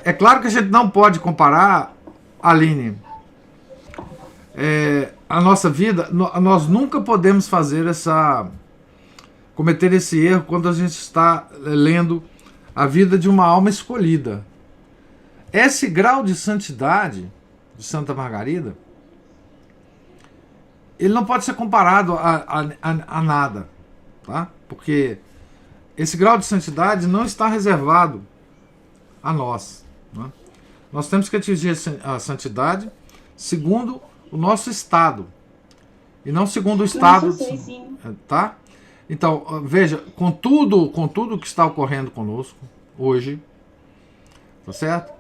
É claro que a gente não pode comparar, Aline, a nossa vida, nós nunca podemos cometer esse erro quando a gente está lendo a vida de uma alma escolhida. Esse grau de santidade de Santa Margarida, ele não pode ser comparado a nada, tá? Porque esse grau de santidade não está reservado a nós, né? Nós temos que atingir a santidade segundo o nosso estado e não segundo o estado, tá? Então, veja, com tudo que está ocorrendo conosco hoje, tá certo?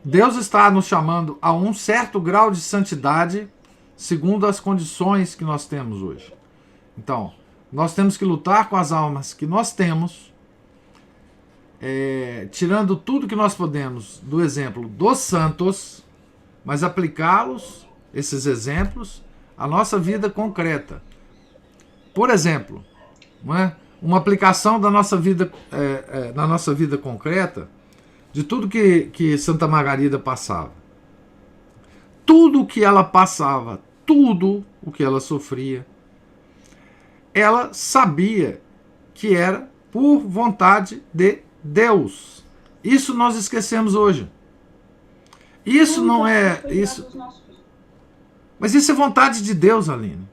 Deus está nos chamando a um certo grau de santidade segundo as condições que nós temos hoje. Então, nós temos que lutar com as almas que nós temos, tirando tudo que nós podemos do exemplo dos santos, mas aplicá-los, esses exemplos, à nossa vida concreta. Por exemplo, não é? Uma aplicação da nossa vida, na nossa vida concreta, de tudo que Santa Margarida passava. Tudo o que ela passava, tudo o que ela sofria, ela sabia que era por vontade de Deus. Isso nós esquecemos hoje. Isso não é... isso. Mas isso é vontade de Deus, Aline.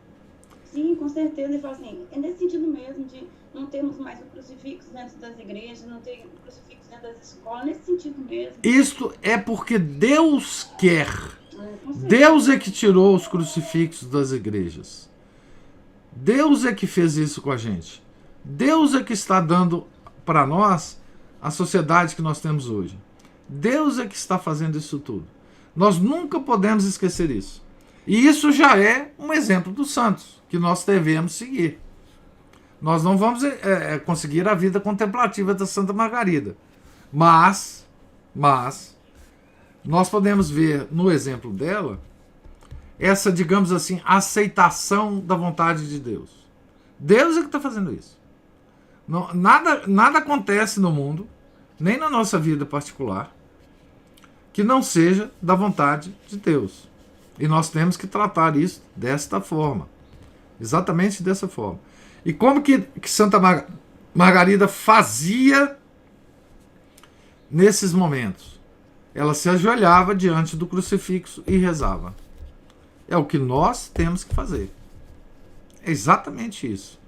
Sim, com certeza. Ele fala assim, é nesse sentido mesmo, de não termos mais o crucifixo dentro das igrejas, não ter o crucifixo dentro das escolas, nesse sentido mesmo. Isto é porque Deus quer. Deus é que tirou os crucifixos das igrejas. Deus é que fez isso com a gente. Deus é que está dando para nós a sociedade que nós temos hoje. Deus é que está fazendo isso tudo. Nós nunca podemos esquecer isso. E isso já é um exemplo dos santos, que nós devemos seguir. Nós não vamos conseguir a vida contemplativa da Santa Margarida. Mas nós podemos ver no exemplo dela essa, digamos assim, aceitação da vontade de Deus. Deus é que está fazendo isso. Não, nada acontece no mundo, nem na nossa vida particular, que não seja da vontade de Deus. E nós temos que tratar isso desta forma. Exatamente dessa forma. E como que Santa Margarida fazia nesses momentos? Ela se ajoelhava diante do crucifixo e rezava. É o que nós temos que fazer. É exatamente isso.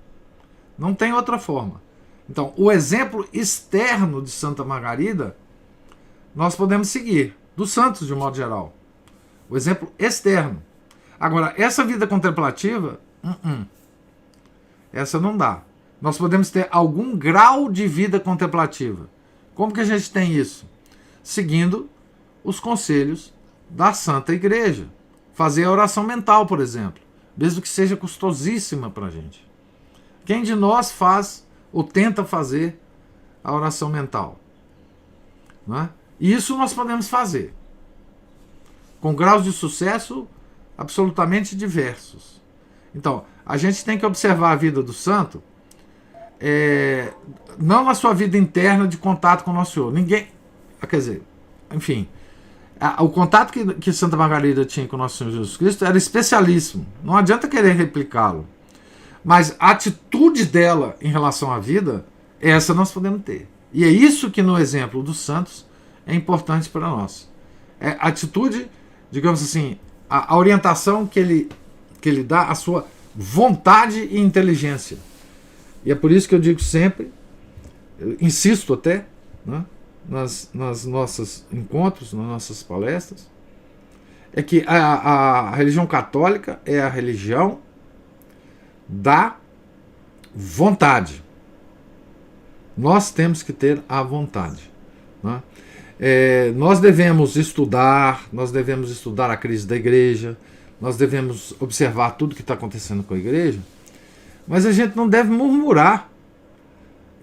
Não tem outra forma. Então, o exemplo externo de Santa Margarida, nós podemos seguir, dos santos de um modo geral. O exemplo externo. Agora, essa vida contemplativa, essa não dá. Nós podemos ter algum grau de vida contemplativa. Como que a gente tem isso? Seguindo os conselhos da Santa Igreja. Fazer a oração mental, por exemplo, mesmo que seja custosíssima para a gente. Quem de nós faz ou tenta fazer a oração mental? Não é? Isso nós podemos fazer, com graus de sucesso absolutamente diversos. Então, a gente tem que observar a vida do santo, não na sua vida interna de contato com o Nosso Senhor. Ninguém, quer dizer, enfim, o contato que Santa Margarida tinha com o Nosso Senhor Jesus Cristo era especialíssimo. Não adianta querer replicá-lo. Mas a atitude dela em relação à vida, essa nós podemos ter. E é isso que no exemplo dos santos é importante para nós. É a atitude, digamos assim, a orientação que ele dá à sua vontade e inteligência. E é por isso que eu digo sempre, eu insisto até, né, nas nossos encontros, nas nossas palestras, é que a religião católica é a religião da vontade. Nós temos que ter a vontade, né? Nós devemos estudar a crise da igreja, nós devemos observar tudo que está acontecendo com a igreja, mas a gente não deve murmurar,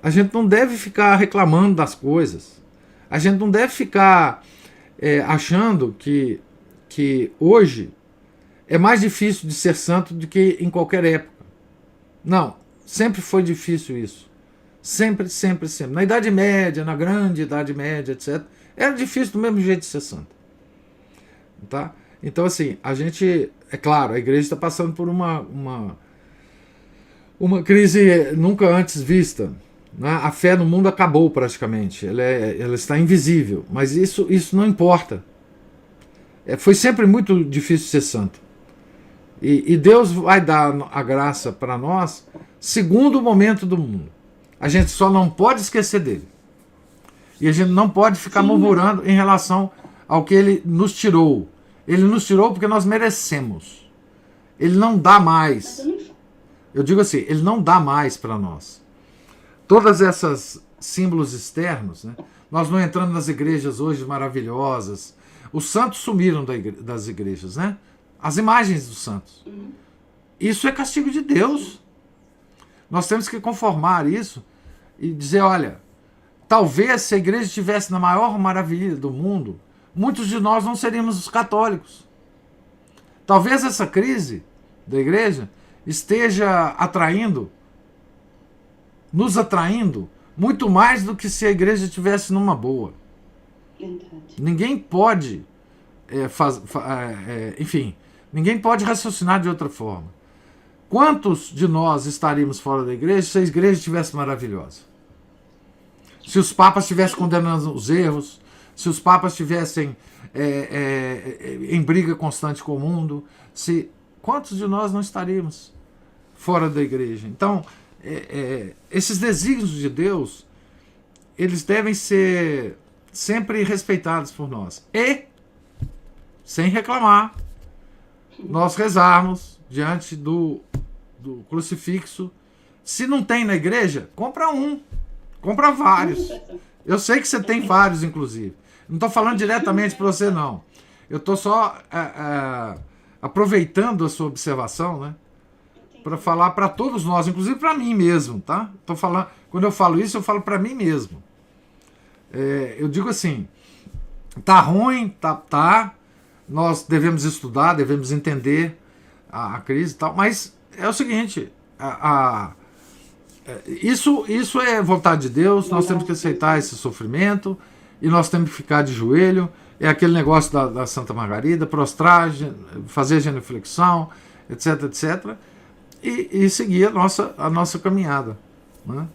a gente não deve ficar reclamando das coisas, a gente não deve ficar achando que hoje é mais difícil de ser santo do que em qualquer época. Não, sempre foi difícil isso. Sempre. Na Idade Média, na grande Idade Média, etc., Era difícil do mesmo jeito de ser santa. Tá? Então, assim, a gente, é claro, a igreja está passando por uma crise nunca antes vista. Né? A fé no mundo acabou praticamente, ela está invisível, mas isso não importa. Foi sempre muito difícil ser santo. E Deus vai dar a graça para nós segundo o momento do mundo. A gente só não pode esquecer dele. E a gente não pode ficar murmurando em relação ao que ele nos tirou. Ele nos tirou porque nós merecemos. Ele não dá mais. Eu digo assim, ele não dá mais para nós. Todas essas símbolos externos, né? Nós não entramos nas igrejas hoje maravilhosas. Os santos sumiram das igrejas, né? As imagens dos santos. Isso é castigo de Deus. Nós temos que conformar isso e dizer, olha, talvez se a igreja estivesse na maior maravilha do mundo, muitos de nós não seríamos os católicos. Talvez essa crise da igreja esteja nos atraindo muito mais do que se a igreja estivesse numa boa. Verdade. Ninguém pode enfim, ninguém pode raciocinar de outra forma. Quantos de nós estaríamos fora da igreja se a igreja estivesse maravilhosa? Se os papas estivessem condenando os erros, se os papas estivessem em briga constante com o mundo, quantos de nós não estaríamos fora da igreja? Então, esses desígnios de Deus, eles devem ser sempre respeitados por nós. E, sem reclamar, nós rezarmos diante do crucifixo. Se não tem na igreja, compra um. Compra vários. Eu sei que você tem vários, inclusive. Não estou falando diretamente para você, não. Eu estou só aproveitando a sua observação, né? Para falar para todos nós, inclusive para mim mesmo, tá? Quando eu falo isso, eu falo para mim mesmo. Eu digo assim, tá ruim, tá. Nós devemos estudar, devemos entender a crise e tal, mas é o seguinte, isso é vontade de Deus, nós temos que aceitar esse sofrimento e nós temos que ficar de joelho. É aquele negócio da Santa Margarida, prostrar, fazer genuflexão, etc, etc, e seguir a nossa caminhada, né?